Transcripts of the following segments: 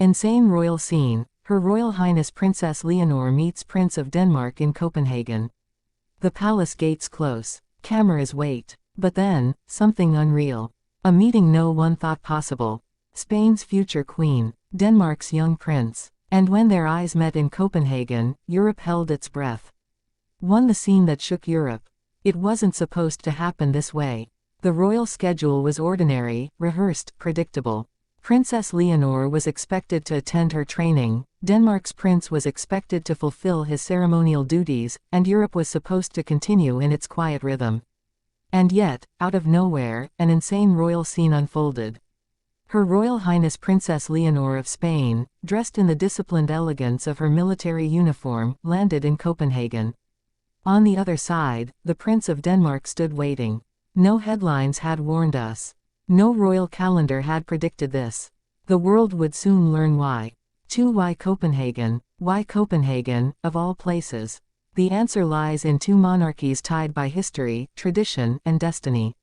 Insane royal scene. Her Royal Highness Princess Leonor meets Prince of Denmark in Copenhagen. The palace gates close. Cameras wait. But then, something unreal. A meeting no one thought possible. Spain's future queen, Denmark's young prince. And when their eyes met in Copenhagen, Europe held its breath. The scene that shook Europe. It wasn't supposed to happen this way. The royal schedule was ordinary, rehearsed, predictable. Princess Leonor was expected to attend her training, Denmark's prince was expected to fulfill his ceremonial duties, and Europe was supposed to continue in its quiet rhythm. And yet, out of nowhere, an insane royal scene unfolded. Her Royal Highness Princess Leonor of Spain, dressed in the disciplined elegance of her military uniform, landed in Copenhagen. On the other side, the Prince of Denmark stood waiting. No headlines had warned us. No royal calendar had predicted this. The world would soon learn why. Why Copenhagen? Why Copenhagen, of all places? The answer lies in two monarchies tied by history, tradition, and destiny.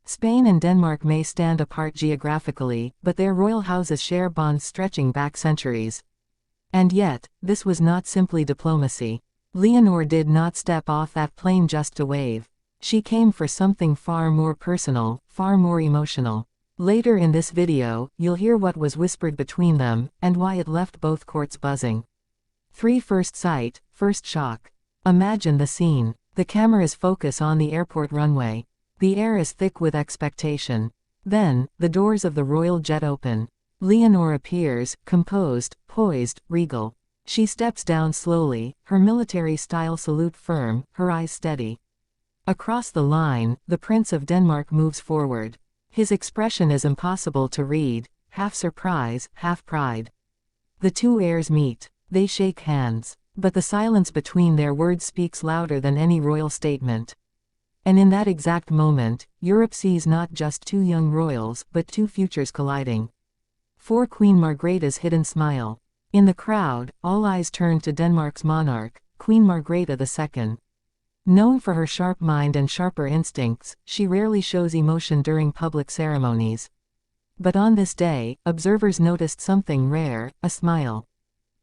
Spain and Denmark may stand apart geographically, but their royal houses share bonds stretching back centuries. And yet, this was not simply diplomacy. Leonor did not step off that plane just to wave. She came for something far more personal, far more emotional. Later in this video, you'll hear what was whispered between them, and why it left both courts buzzing. First sight, first shock. Imagine the scene. The cameras focus on the airport runway. The air is thick with expectation. Then, the doors of the royal jet open. Leonor appears, composed, poised, regal. She steps down slowly, her military-style salute firm, her eyes steady. Across the line, the Prince of Denmark moves forward. His expression is impossible to read, half surprise, half pride. The two heirs meet. They shake hands. But the silence between their words speaks louder than any royal statement. And in that exact moment, Europe sees not just two young royals, but two futures colliding. For Queen Margrethe's hidden smile. In the crowd, all eyes turn to Denmark's monarch, Queen Margrethe II. Known for her sharp mind and sharper instincts, she rarely shows emotion during public ceremonies. But on this day, observers noticed something rare, a smile.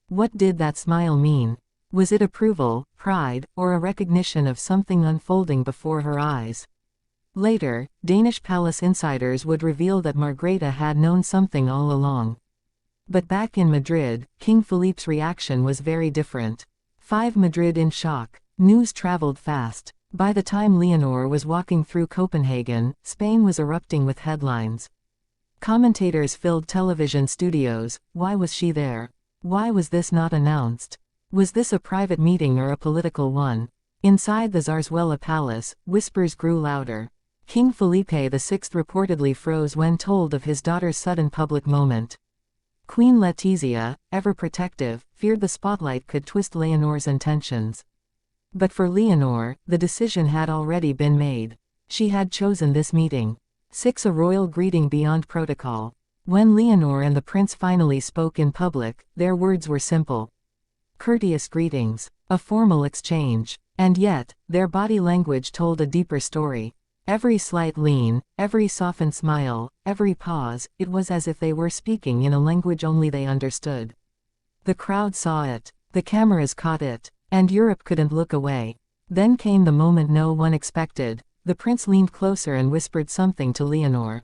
What did that smile mean? Was it approval, pride, or a recognition of something unfolding before her eyes? Later, Danish palace insiders would reveal that Margrethe had known something all along. But back in Madrid, King Philippe's reaction was very different. Madrid in shock. News traveled fast. By the time Leonor was walking through Copenhagen, Spain was erupting with headlines. Commentators filled television studios. Why was she there? Why was this not announced? Was this a private meeting or a political one? Inside the Zarzuela palace, whispers grew louder. King Felipe VI reportedly froze when told of his daughter's sudden public moment. Queen Letizia, ever protective, feared the spotlight could twist Leonor's intentions. But for Leonor, the decision had already been made. She had chosen this meeting. A royal greeting beyond protocol. When Leonor and the prince finally spoke in public, their words were simple. Courteous greetings. A formal exchange. And yet, their body language told a deeper story. Every slight lean, every softened smile, every pause, it was as if they were speaking in a language only they understood. The crowd saw it. The cameras caught it. And Europe couldn't look away. Then came the moment no one expected. The prince leaned closer and whispered something to Leonor.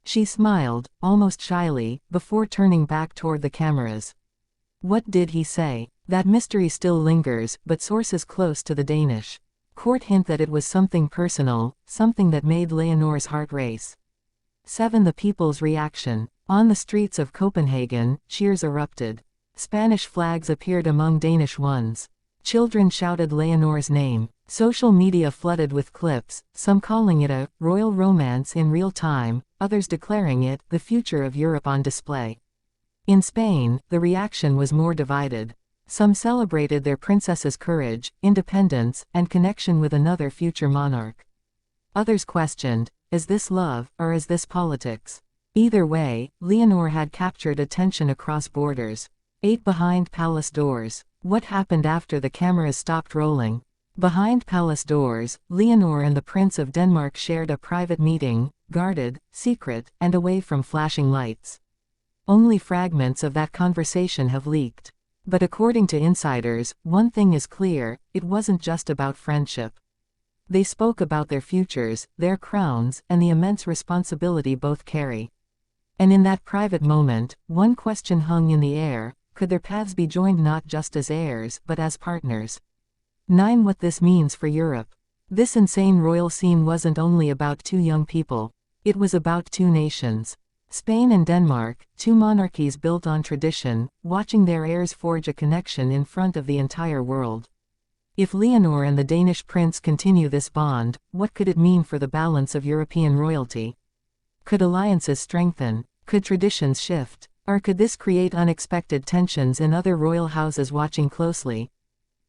She smiled, almost shyly, before turning back toward the cameras. What did he say? That mystery still lingers, but sources close to the Danish court hint that it was something personal, something that made Leonor's heart race. The people's reaction. On the streets of Copenhagen, cheers erupted. Spanish flags appeared among Danish ones. Children shouted Leonor's name. Social media flooded with clips, some calling it a royal romance in real time, others declaring it the future of Europe on display. In Spain, the reaction was more divided. Some celebrated their princess's courage, independence, and connection with another future monarch. Others questioned, is this love, or is this politics? Either way, Leonor had captured attention across borders. Behind palace doors. What happened after the cameras stopped rolling? Behind palace doors, Leonor and the Prince of Denmark shared a private meeting, guarded, secret, and away from flashing lights. Only fragments of that conversation have leaked. But according to insiders, one thing is clear, it wasn't just about friendship. They spoke about their futures, their crowns, and the immense responsibility both carry. And in that private moment, one question hung in the air: could their paths be joined not just as heirs, but as partners? 9. What this means for Europe. This insane royal scene wasn't only about two young people. It was about two nations. Spain and Denmark, two monarchies built on tradition, watching their heirs forge a connection in front of the entire world. If Leonor and the Danish prince continue this bond, what could it mean for the balance of European royalty? Could alliances strengthen? Could traditions shift? Or could this create unexpected tensions in other royal houses watching closely?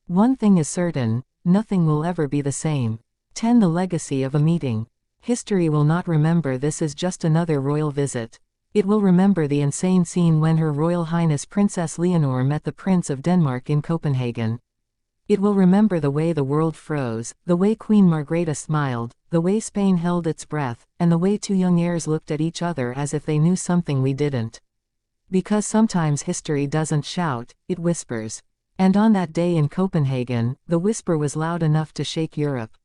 One thing is certain, nothing will ever be the same. 10. The legacy of a meeting. History will not remember this as just another royal visit. It will remember the insane scene when Her Royal Highness Princess Leonor met the Prince of Denmark in Copenhagen. It will remember the way the world froze, the way Queen Margrethe smiled, the way Spain held its breath, and the way two young heirs looked at each other as if they knew something we didn't. Because sometimes history doesn't shout, it whispers. And on that day in Copenhagen, the whisper was loud enough to shake Europe.